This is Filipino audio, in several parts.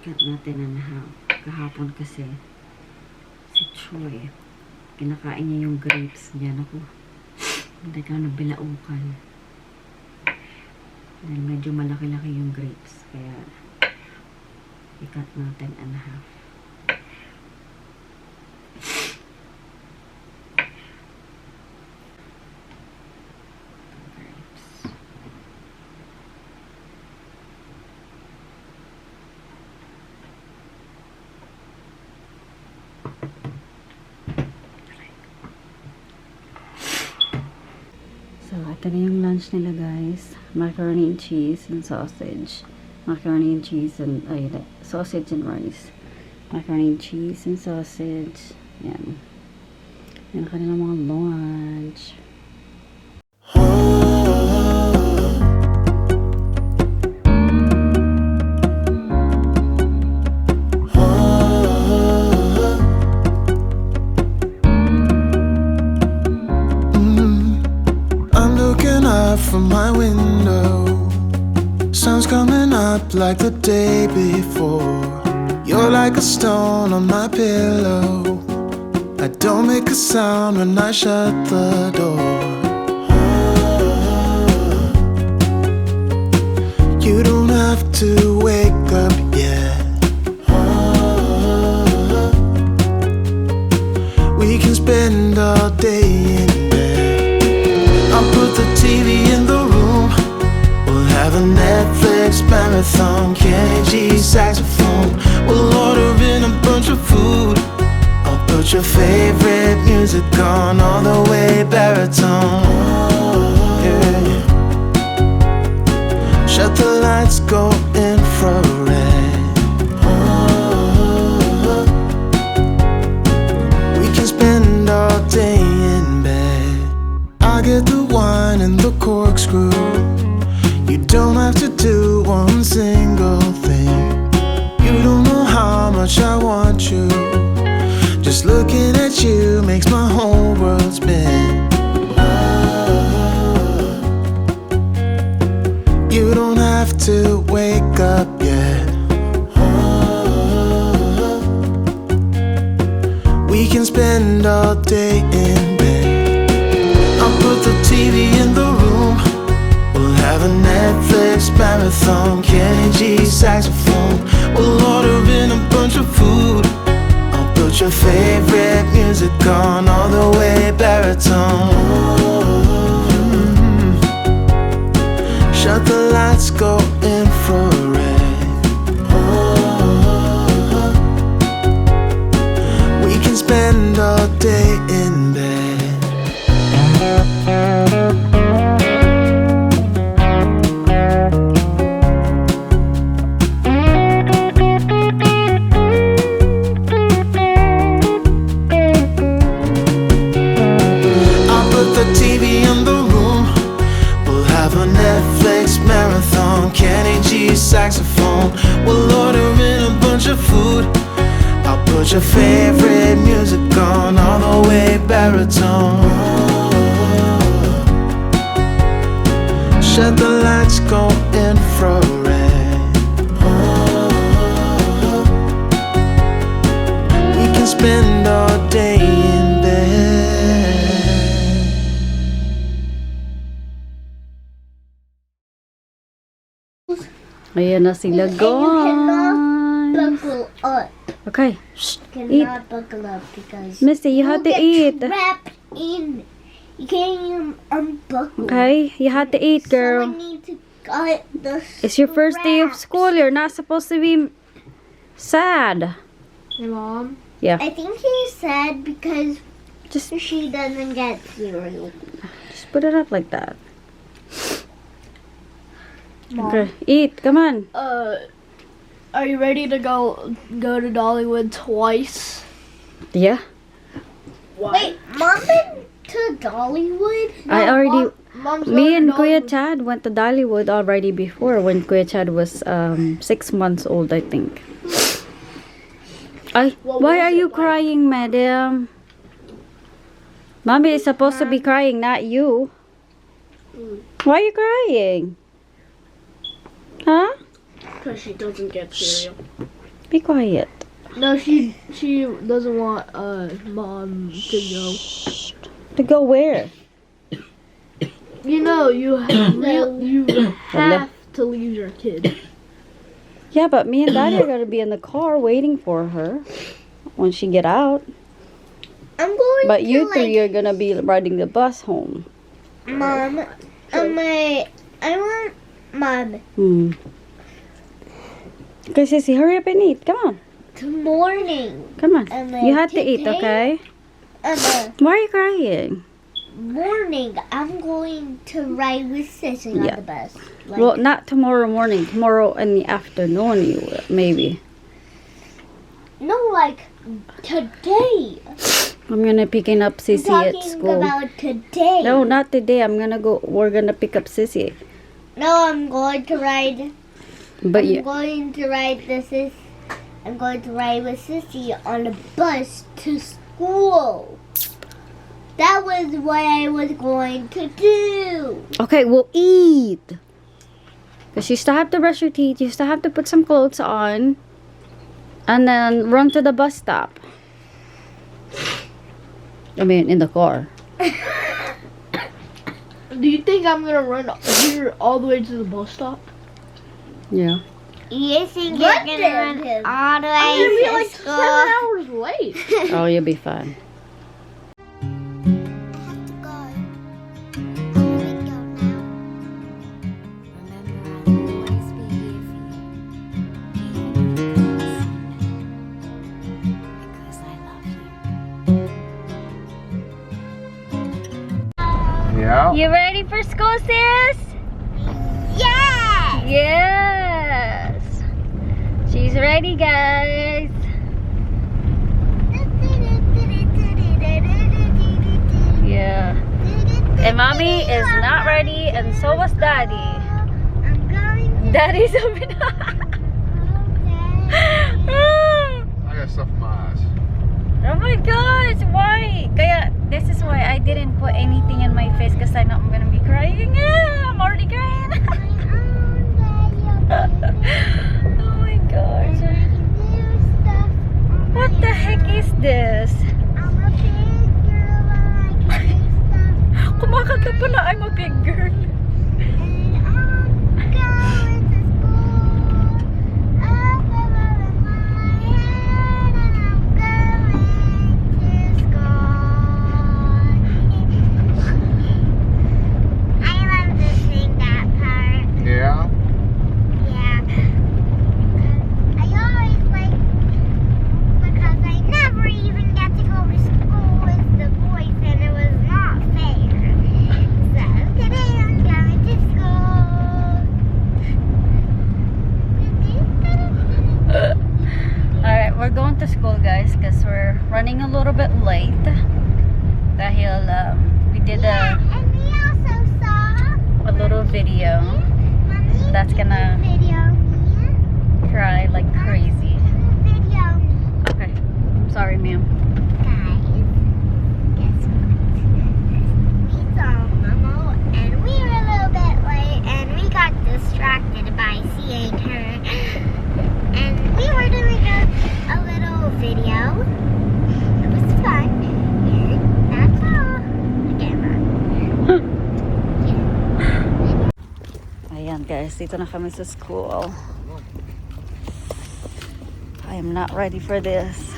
Cut natin ang kahapon kasi si Troy, kinakain niya yung grapes niya. Naku, hindi ka nabilaukan. Dahil medyo malaki-laki yung grapes. Kaya, i-cut natin ang half. So, ito na yung lunch nila, guys. Macaroni and cheese and sausage. Macaroni and cheese and, sausage and rice. Macaroni and cheese and sausage. Yan. Yan kanilang mga lunch. From my window, sun's coming up like the day before. You're like a stone on my pillow. I don't make a sound when I shut the door. You don't have to wake up yet. We can spend all day in bed. I'll put the TV in the room. We'll have a Netflix marathon. Kenny G saxophone. We'll order in a bunch of food. I'll put your favorite music on all the way baritone. Yeah. Shut the lights, go infrared. We can spend all day in bed. I get the wine and the corkscrew. You don't have to do one single thing. You don't know how much I want you. Just looking at you makes my whole world spin. You don't have to wake up yet. We can spend all day in bed. I'll put the TV in the room. We'll have a Netflix marathon. Kenny G saxophone. We'll order in a bunch of food. I'll put your favorite music on all the way baritone. Shut the lights, go infrared. We can spend all day in bed. I'll put the TV in the room. We'll have a Netflix marathon. Kenny G saxophone. We'll order in a bunch of food. I'll put your favorite music on all the way baritone. Shut the lights, go infrared. We can spend all day in bed. Ayan na sila, And you cannot guys. buckle up. Okay. Shh. Cannot Eat. buckle up because Misty, you have to get eat. trapped in. You can't even unbuckle. Okay? You have to eat, So I girl. need to cut the It's your first day of straps. school. You're not supposed to be sad. Hey, Mom. Yeah. I think he's sad because Just she doesn't get cereal. put it up like that. Mom. Okay. Eat. Come on. Are you ready to go to Dollywood twice? Yeah. Wait, Mom been to Dollywood? I already... Mom's Me going and to Kuya Dollywood. Chad went to Dollywood already before when Kuya Chad was 6 months old, I think. Ay, What why was are it you like? crying, madam? Mommy is supposed to be crying, not you. Why are you crying? Huh? Because she doesn't get cereal. Be quiet. No, she doesn't want mom to go. To go where? You know, you have to leave your kid. Yeah, but me and Daddy are gonna be in the car waiting for her when she get out. I'm going But to you three are gonna be riding the bus home. Mom, I want Mom. Okay, Sissy, hurry up and eat. Come on. Morning. Come on. Emma, You have to eat, today- okay? Emma, Why are you crying? morning. I'm going to ride with Sissy Yeah. on the bus. Well, not tomorrow morning. Tomorrow in the afternoon, you will, maybe. No, like today. I'm gonna picking up I'm Sissy at talking school. about today. No, not today. We're gonna pick up Sissy. No, I'm going to ride. But I'm going to ride I'm going to ride with Sissy on the bus to school. That was what I was going to do. okay, we'll eat. Cause you still have to brush your teeth. You still have to put some clothes on, and then run to the bus stop. I mean, in the car. Do you think I'm gonna run here all the way to the bus stop? Yeah. You think you're What going the to run hell? all the I'm gonna way be to like school? 7 hours late. Oh, you'll be fine. Yeah. You ready for school, sis? Yeah! Yes. She's ready, guys. Yeah. And mommy is not ready, and so was daddy. I'm going to Daddy's open. I got stuff in my eyes. Oh my gosh, why? Kaya, this is why I didn't put anything in my face because I know I'm gonna be crying. I'm already crying. Oh my gosh. What the heck is this? I'm a big girl and I can do stuff. Kumakanta pala, I'm a big girl. And I'm going to school. Up above my head and I'm going to school. I love to sing that part. Yeah. Yeah. I always like, because I never even got to go to school with the boys and it was not fair. So today I'm going to school. Alright, we're going to school, guys, because we're running a little bit late. Dahil we did Yeah, and we also saw a little video. Mommy, That's gonna video me. cry like crazy. Video me. Okay, I'm sorry, ma'am. Guys, guess what? We saw Momo and we were a little bit late and we got distracted by seeing her. And we were doing a little video. It was fun. And that's all. The camera. Ayan, guys, dito na kami sa school. I am not ready for this.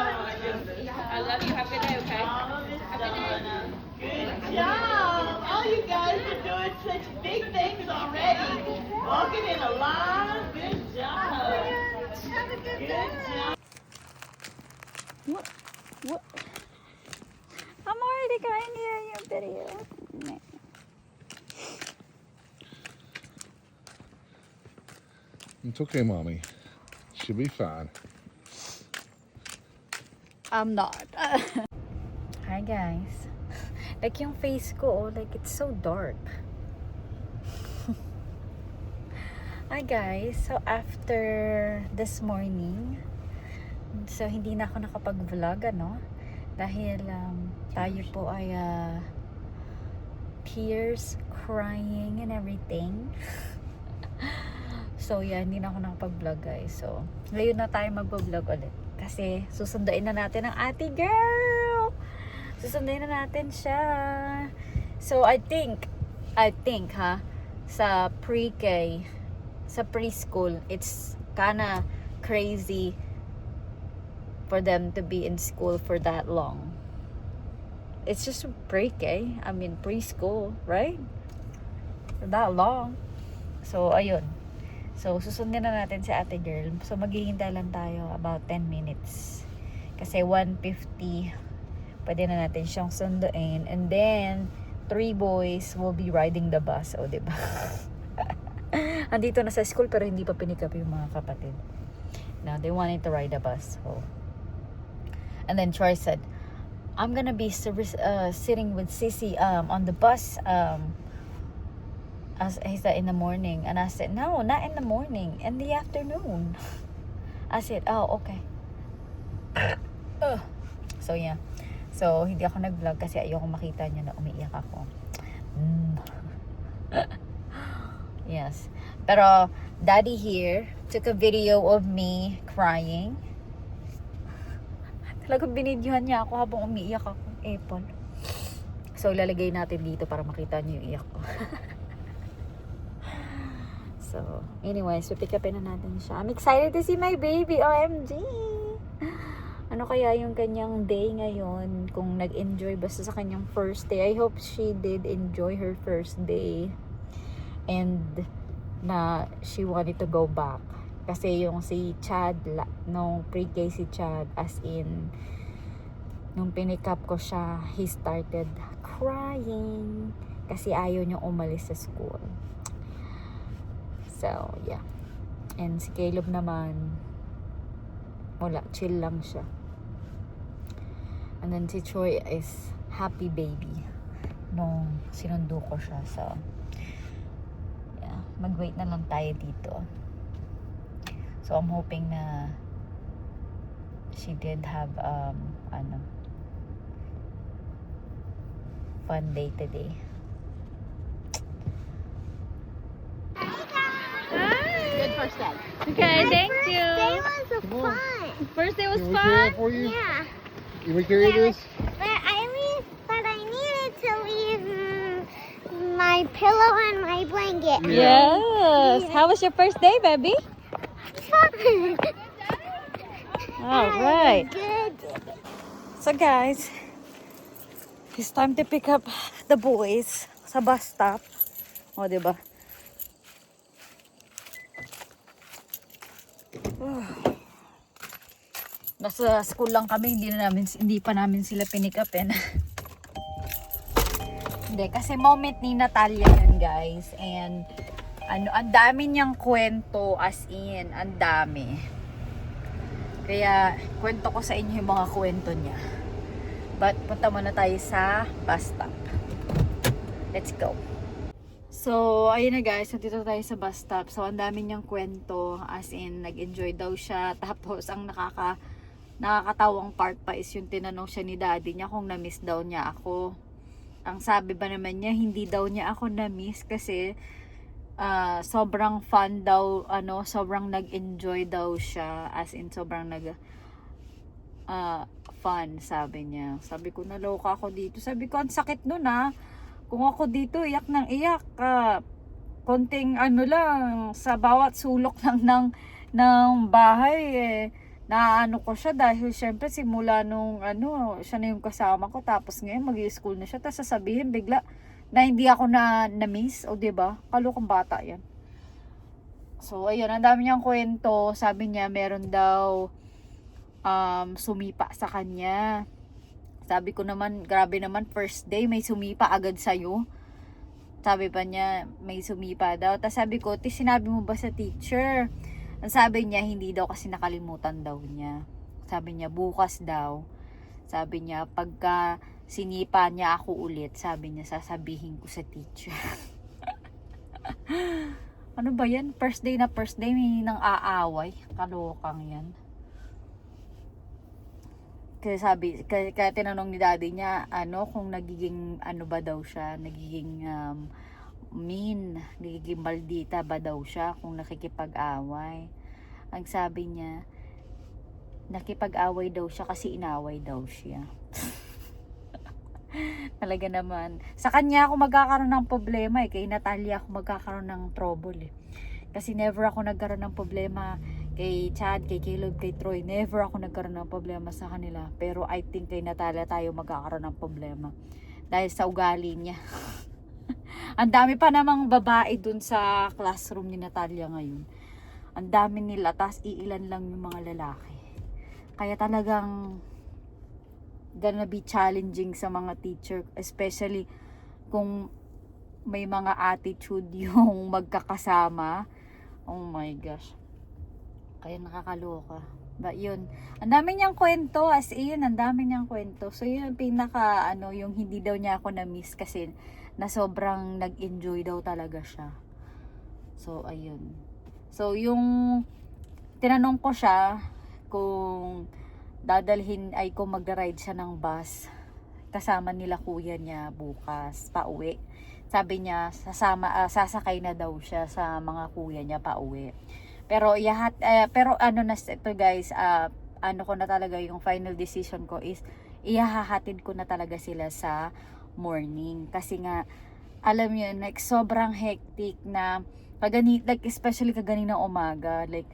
I love you. Have a good day, okay? Have a good job. All you guys are doing such big things already. Walking in a line. Good job. Good job. What? I'm already crying here in your video. It's okay, mommy. She'll be fine. I'm not. Hi, guys. Like yung face ko, like it's so dark. I Hi guys, so after this morning, so hindi na ako nakapag-vlog dahil tayo po ay tears, crying and everything. So yeah, hindi na ako nakapag-vlog guys. So ngayon na tayo mag-vlog ulit kasi susunduin na natin ang ate girl. Susunduin na natin siya. So I think sa pre-K, sa preschool, it's kinda crazy for them to be in school for that long. It's just pre-K, I mean preschool, right? For that long. So ayun. So susundin na natin si ate girl. So maghihintay lang tayo about 10 minutes. Kasi 1:50 pwede na natin siyang sunduin, and then 3 boys will be riding the bus. O, diba? Andito na sa school pero hindi pa pinikap yung mga kapatid. Now, they wanted to ride the bus. So. And then Troy said, I'm gonna be sitting with Sissy on the bus as he said in the morning. And I said, no, not in the morning. In the afternoon. I said, oh, okay. So, yeah. So, hindi ako nag-vlog kasi ayoko makita niyo na umiiyak ako. Yes. Pero, daddy here took a video of me crying. Talagang binidyohan niya ako habang umiiyak ako. Apple. So, lalagay natin dito para makita niyo yung iyak ko. So, anyways, pick upin na natin siya. I'm excited to see my baby. OMG! Ano kaya yung kanyang day ngayon? Kung nag-enjoy basta sa kanyang first day. I hope she did enjoy her first day. And na she wanted to go back. Kasi yung si Chad, nung pre-K si Chad, as in, nung pinikap ko siya, he started crying. Kasi ayaw niyang umalis sa school. So, yeah. And si Caleb naman, wala, chill lang siya. And then si Troy is happy baby nung sinundo ko siya. So, yeah, mag-wait na lang tayo dito. So, I'm hoping na she did have fun day today. Good first day. Okay, thank you. First day was fun. First day was Can we carry fun. it for you? Yeah. Can we carry this? But I needed to leave my pillow and my blanket. Yes. How was your first day, baby? Fun. All right. Good. So guys, it's time to pick up the boys sa bus stop. O, diba? Nasa school lang kami, hindi pa namin sila pinick up eh. Hindi, kasi moment ni Natalia yan guys. And ang dami niyang kwento, as in, ang dami. Kaya kwento ko sa inyo yung mga kwento niya. But punta muna tayo sa bus stop. Let's go. So, ayun na guys, nandito tayo sa bus stop. So, ang dami niyang kwento, as in, nag-enjoy daw siya. Tapos, ang nakakatawang part pa is yung tinanong siya ni daddy niya kung na-miss daw niya ako. Ang sabi ba naman niya, hindi daw niya ako na-miss kasi sobrang fun daw, sobrang nag-enjoy daw siya, as in sobrang fun, sabi niya. Sabi ko, naloka ako dito. Sabi ko, ang sakit nun kung ako dito, iyak ng iyak. Konting lang, sa bawat sulok lang ng bahay naano ko siya dahil syempre simula nung siya na yung kasama ko, tapos ngayon mag-i-school na siya, tapos sasabihin bigla na hindi ako na-miss, o diba? Kalukang bata yan. So ayun, ang dami niyang kwento. Sabi niya meron daw sumipa sa kanya. Sabi ko naman, grabe naman, first day may sumipa agad sa'yo. Sabi pa niya may sumipa daw. Tapos sabi ko, sinabi mo ba sa teacher? Ang sabi niya, hindi daw kasi nakalimutan daw niya. Sabi niya, bukas daw. Sabi niya, pagka sinipa niya ako ulit, sabi niya, sasabihin ko sa teacher. Ano ba yan? First day may nang aaway. Kalokang yan. Kaya tinanong ni daddy niya, kung nagiging, ba daw siya, nagiging, mean, nagiging maldita ba daw siya kung nakikipag-away. Ang sabi niya, nakipag-away daw siya kasi inaway daw siya. Talaga naman. Sa kanya ako magkakaroon ng problema kay Natalia ako magkakaroon ng trouble Kasi never ako nagkaroon ng problema kay Chad, kay Caleb, kay Troy. Never ako nagkaroon ng problema sa kanila. Pero I think kay Natalia tayo magkakaroon ng problema. Dahil sa ugali niya. Ang dami pa namang babae dun sa classroom ni Natalia ngayon. Ang dami nila, tas iilan lang yung mga lalaki. Kaya talagang gonna be challenging sa mga teacher. Especially kung may mga attitude yung magkakasama. Oh my gosh. Kaya nakakaloka. But yun, ang dami niyang kwento, as in, ang dami niyang kwento. So yun, pinaka, yung hindi daw niya ako na-miss kasi na sobrang nag-enjoy daw talaga siya. So, ayun. So, yung tinanong ko siya kung dadalhin ay kung mag-ride siya ng bus kasama nila kuya niya bukas, pauwi. Sabi niya, sasakay na daw siya sa mga kuya niya pauwi. Pero na ito guys, ko na talaga yung final decision ko is ihahatid ko na talaga sila sa morning kasi nga alam niyo like sobrang hectic na like especially kaganina umaga, like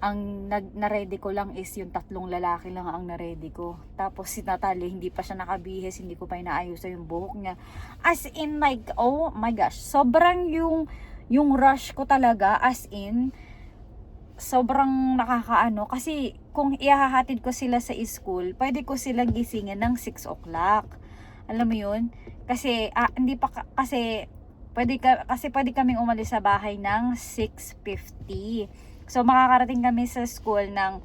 ang na-ready ko lang is yung 3 lalaki lang ang na-ready ko. Tapos si Natalia hindi pa siya nakabihis, hindi ko pa inaayos yung buhok niya. As in like, oh my gosh, sobrang yung rush ko talaga, as in sobrang nakakaano kasi kung ihahatid ko sila sa school, pwede ko silang gisingin ng 6 o'clock. Alam mo yun? Kasi hindi pa kasi pwede kaming umalis sa bahay ng 6:50. So makakarating kami sa school ng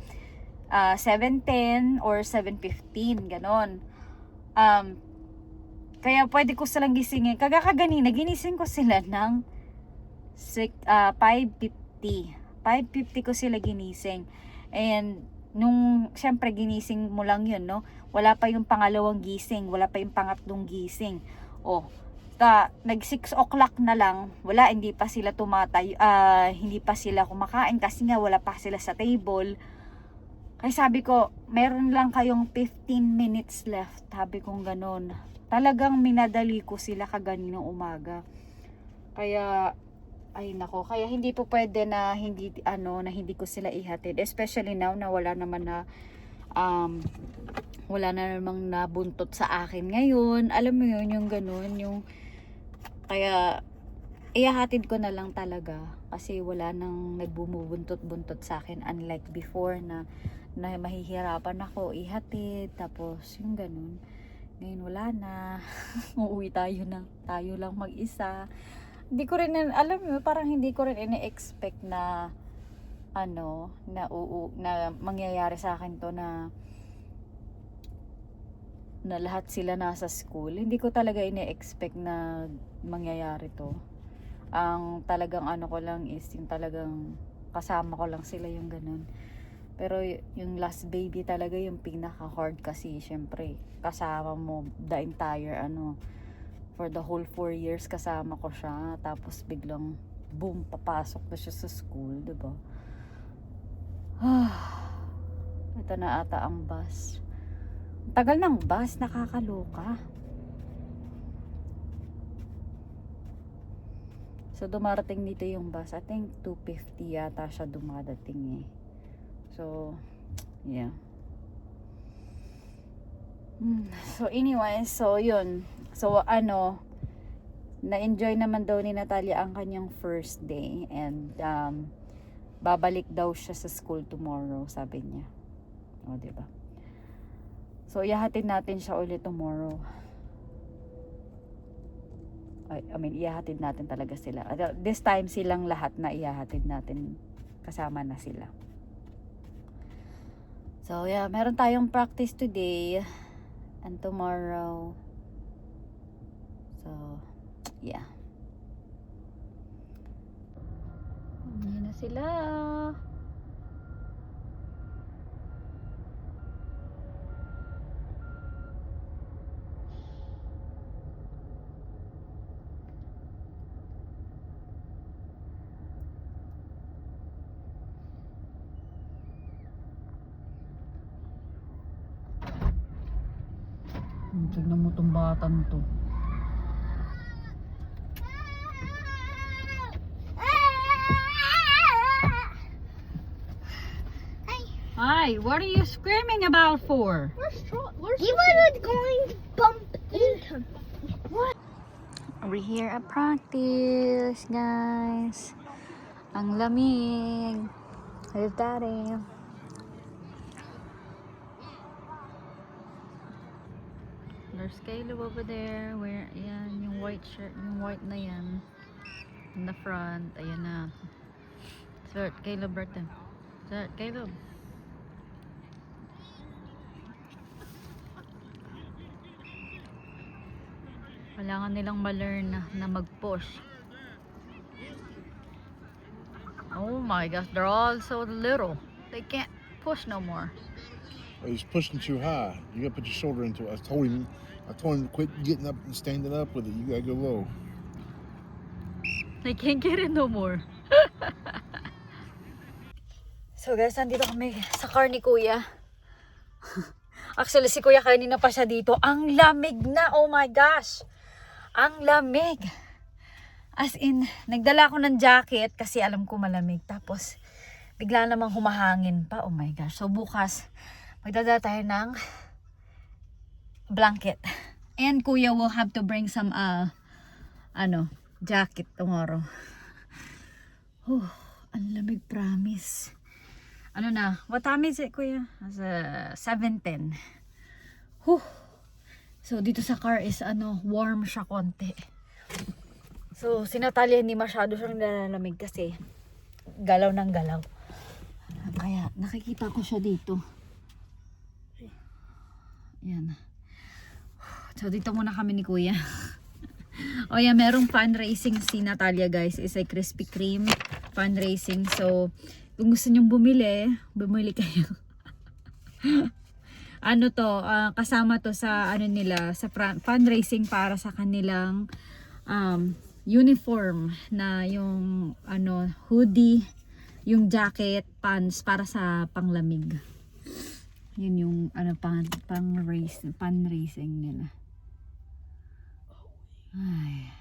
7:10 or 7:15 ganon. Kaya pwede ko silang gisingin. Kagaganina ginising ko sila ng 5:50. 5:50 ko sila ginising. And nung syempre ginising mo lang yun, no? Wala pa yung pangalawang gising, wala pa yung pangatlong gising. Nag 6 o'clock na lang, hindi pa sila hindi pa sila kumakain kasi nga wala pa sila sa table. Kaya sabi ko, meron lang kayong 15 minutes left. Sabi kong ganun. Talagang minadali ko sila kaganina umaga. Kaya ay nako, kaya hindi po pwede na hindi ko sila ihatid, especially now na wala naman na wala na namang nabuntot sa akin ngayon. Alam mo yun, yung ganun, yung kaya ihahatid ko na lang talaga kasi wala nang nagbumubuntot-buntot sa akin, unlike before na mahihirapan ako ihatid, tapos yung ganun. Ngayon wala na. Uuwi tayo lang mag-isa. Hindi ko rin alam mo, parang hindi ko rin ine-expect na na mangyayari sa akin to na lahat sila nasa school. Hindi ko talaga ine-expect na mangyayari to. Ang talagang ko lang is yung talagang kasama ko lang sila yung ganun. Pero yung last baby talaga yung pinaka hard kasi syempre kasama mo the entire for the whole 4 years kasama ko siya, tapos biglang boom, papasok na siya sa school, diba? Ito na ata ang bus. Tagal ng bus, nakakaloka. So dumarating dito yung bus, I think 2:50 yata siya dumadating So yeah. So anyway, so yun. So na-enjoy naman daw ni Natalia ang kanyang first day, and babalik daw siya sa school tomorrow, sabi niya. O, diba? So ihahatid natin siya ulit tomorrow. Ihahatid natin talaga sila. This time silang lahat na ihahatid natin, kasama na sila. So yeah, meron tayong practice today and tomorrow. So yeah. sila. Tignan mo tong batang to. Hi, what are you screaming about for? He was going to bump into me. We're here at practice, guys. Ang lamig. Hey, Daddy. There's Caleb over there. Where, yan, yung white shirt, yung white na yan. In the front, ayan na. Sir, Caleb, Berta. Sir, Caleb. Kailangan nilang ma-learn na mag-push. Oh my gosh, they're all so little. They can't push no more. He's pushing too high. You gotta put your shoulder into it. I told him to quit getting up and standing up with it. You gotta go low. They can't get it no more. So guys, nandito kami sa car ni Kuya. Actually, si Kuya kanina pa siya dito. Ang lamig na, oh my gosh. Ang lamig. As in, nagdala ako ng jacket kasi alam ko malamig. Tapos, bigla namang humahangin pa. Oh my gosh. So bukas, magdadala tayo ng blanket. And Kuya will have to bring some, jacket tomorrow. Oh, ang lamig, promise. Ano na? What time is it, Kuya? 7:10. So, dito sa car is, warm siya konti. So, si Natalia hindi masyado siyang nalalamig kasi galaw ng galaw. Kaya, nakikita ko siya dito. Yan. So, dito muna kami ni Kuya. O yan, merong fundraising si Natalia, guys. Is a Krispy Kreme fundraising. So, kung gusto nyong bumili kayo. Kasama to sa nila, sa fundraising para sa kanilang uniform na yung hoodie, yung jacket, pants para sa panglamig. Yun yung fundraising nila. Ay.